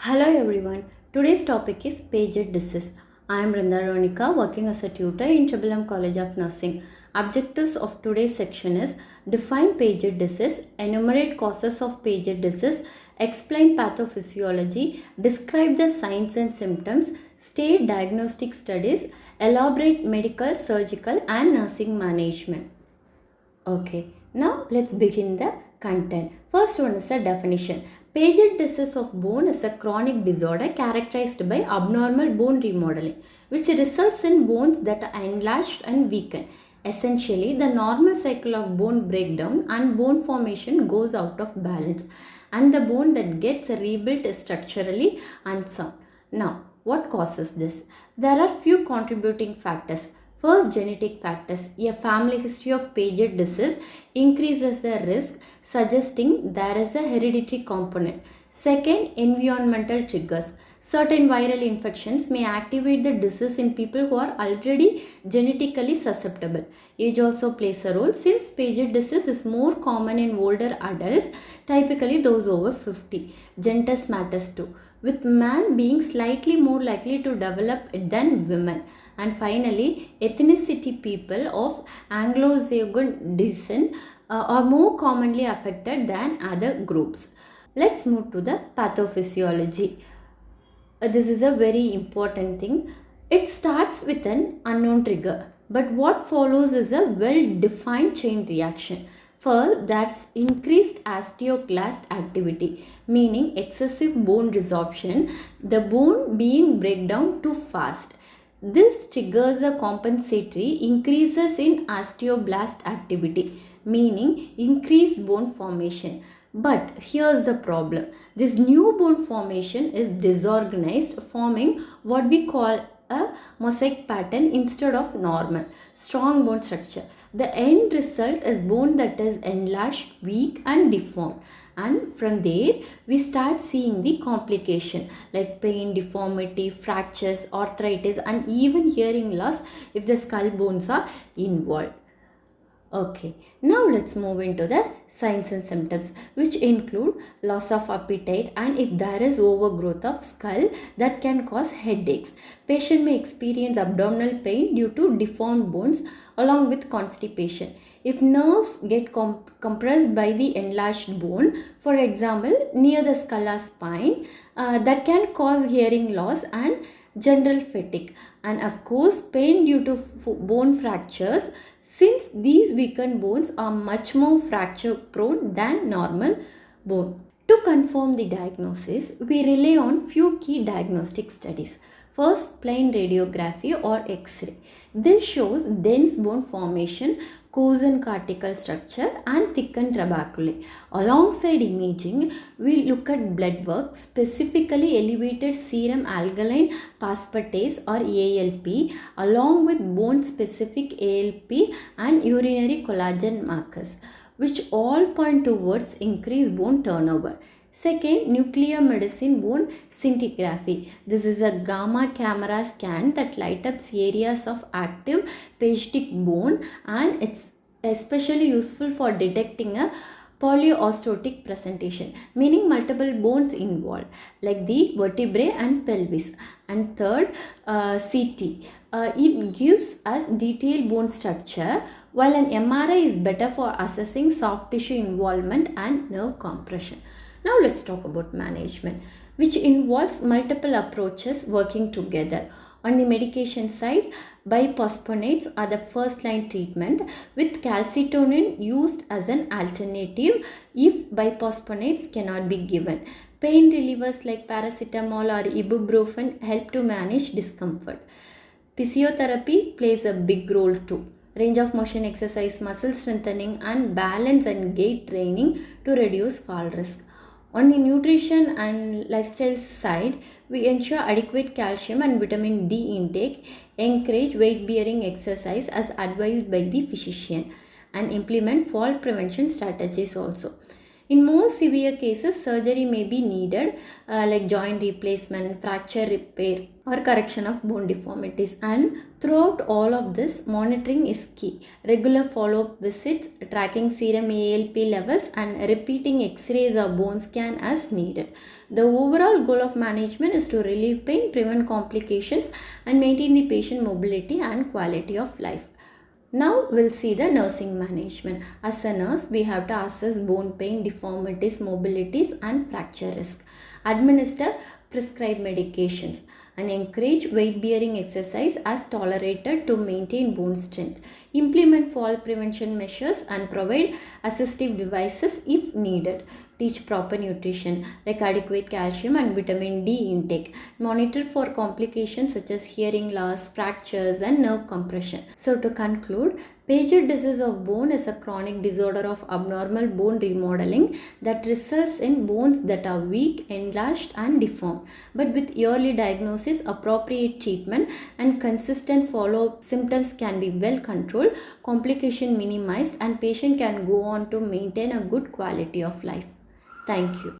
Hello everyone. Today's topic is Paget disease. I am Brinda Ronika, working as a tutor in Chabalam College of Nursing. Objectives of today's section is define Paget disease, enumerate causes of Paget disease, explain pathophysiology, describe the signs and symptoms, state diagnostic studies, elaborate medical, surgical and nursing management. Okay, now let's begin the content. First one is a definition. Paget disease of bone is a chronic disorder characterized by abnormal bone remodeling, which results in bones that are enlarged and weakened. Essentially, the normal cycle of bone breakdown and bone formation goes out of balance, and the bone that gets rebuilt is structurally unsound. Now, what causes this? There are few contributing factors. First, genetic factors. A family history of Paget disease increases the risk, suggesting there is a hereditary component. Second, environmental triggers. Certain viral infections may activate the disease in people who are already genetically susceptible. Age also plays a role since Paget disease is more common in older adults, typically those over 50. Genetics matters too, with men being slightly more likely to develop it than women. And finally, ethnicity. People of Anglo-Saxon descent are more commonly affected than other groups. Let's move to the pathophysiology. This is a very important thing. It starts with an unknown trigger, but what follows is a well-defined chain reaction. First, there's increased osteoclast activity, meaning excessive bone resorption, the bone being breakdown too fast. This triggers a compensatory increases in osteoblast activity, meaning increased bone formation. But here's the problem. This new bone formation is disorganized, forming what we call a mosaic pattern instead of normal, strong bone structure. The end result is bone that is enlarged, weak and deformed. And from there, we start seeing the complication like pain, deformity, fractures, arthritis and even hearing loss if the skull bones are involved. Okay, now let's move into the signs and symptoms, which include loss of appetite, and if there is overgrowth of skull, that can cause headaches. Patient may experience abdominal pain due to deformed bones along with constipation. If nerves get compressed by the enlarged bone, for example, near the skull or spine, that can cause hearing loss and general fatigue. And of course, pain due to bone fractures, since these weakened bones are much more fracture prone than normal bone. To confirm the diagnosis, we rely on few key diagnostic studies. First, plain radiography or X-ray. This shows dense bone formation, coarsen cortical structure and thickened trabeculae. Alongside imaging, we look at blood work, specifically elevated serum alkaline phosphatase or ALP, along with bone-specific ALP and urinary collagen markers, which all point towards increased bone turnover. Second, nuclear medicine bone scintigraphy. This is a gamma camera scan that lights up areas of active pagetic bone, and it's especially useful for detecting a polyostotic presentation, meaning multiple bones involved like the vertebrae and pelvis. And third, CT. It gives us detailed bone structure, while an MRI is better for assessing soft tissue involvement and nerve compression. Now let's talk about management, which involves multiple approaches working together. On the medication side, bisphosphonates are the first line treatment, with calcitonin used as an alternative if bisphosphonates cannot be given. Pain relievers like paracetamol or ibuprofen help to manage discomfort. Physiotherapy plays a big role too. Range of motion exercise, muscle strengthening and balance and gait training to reduce fall risk. On the nutrition and lifestyle side, we ensure adequate calcium and vitamin D intake, encourage weight-bearing exercise as advised by the physician, and implement fall prevention strategies also. In more severe cases, surgery may be needed, like joint replacement, fracture repair, or correction of bone deformities. And throughout all of this, monitoring is key. Regular follow-up visits, tracking serum ALP levels, and repeating x-rays or bone scan as needed. The overall goal of management is to relieve pain, prevent complications, and maintain the patient mobility and quality of life. Now we'll see the nursing management. As a nurse, we have to assess bone pain, deformities, mobilities, and fracture risk. Administer prescribed medications and encourage weight bearing exercise as tolerated to maintain bone strength. Implement fall prevention measures and provide assistive devices if needed. Teach proper nutrition like adequate calcium and vitamin D intake. Monitor for complications such as hearing loss, fractures, and nerve compression. So to conclude, Paget disease of bone is a chronic disorder of abnormal bone remodeling that results in bones that are weak, enlarged, and deformed. But with early diagnosis, appropriate treatment, and consistent follow-up, symptoms can be well controlled, complication minimized, and patient can go on to maintain a good quality of life. Thank you.